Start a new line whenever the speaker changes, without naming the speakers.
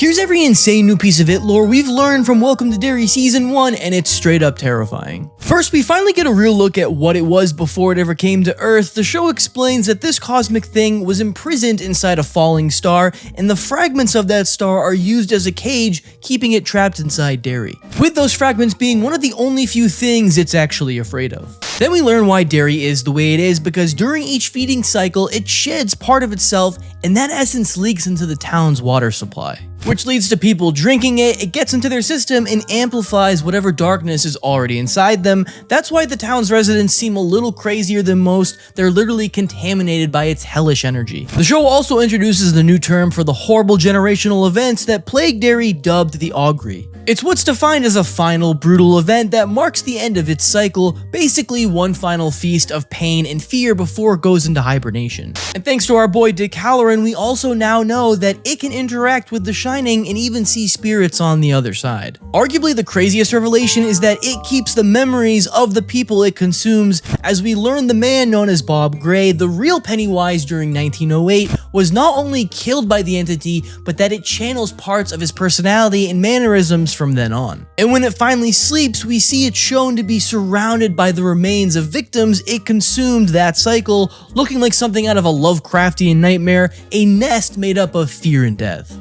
Here's every insane new piece of it lore we've learned from Welcome to Derry Season 1, and it's straight up terrifying. First, we finally get a real look at what it was before it ever came to Earth. The show explains that this cosmic thing was imprisoned inside a falling star, and the fragments of that star are used as a cage, keeping it trapped inside Derry, with those fragments being one of the only few things it's actually afraid of. Then we learn why Derry is the way it is, because during each feeding cycle, it sheds part of itself, and that essence leaks into the town's water supply, which leads to people drinking it. It gets into their system and amplifies whatever darkness is already inside them. That's why the town's residents seem a little crazier than most. They're literally contaminated by its hellish energy. The show also introduces the new term for the horrible generational events that plague Derry, dubbed the Augury. It's what's defined as a final, brutal event that marks the end of its cycle, basically one final feast of pain and fear before it goes into hibernation. And thanks to our boy Dick Halloran, we also now know that it can interact with the Shining and even see spirits on the other side. Arguably the craziest revelation is that it keeps the memories of the people it consumes, as we learn the man known as Bob Gray, the real Pennywise during 1908, was not only killed by the entity, but that it channels parts of his personality and mannerisms from then on. And when it finally sleeps, we see it shown to be surrounded by the remains of victims it consumed that cycle, looking like something out of a Lovecraftian nightmare, a nest made up of fear and death.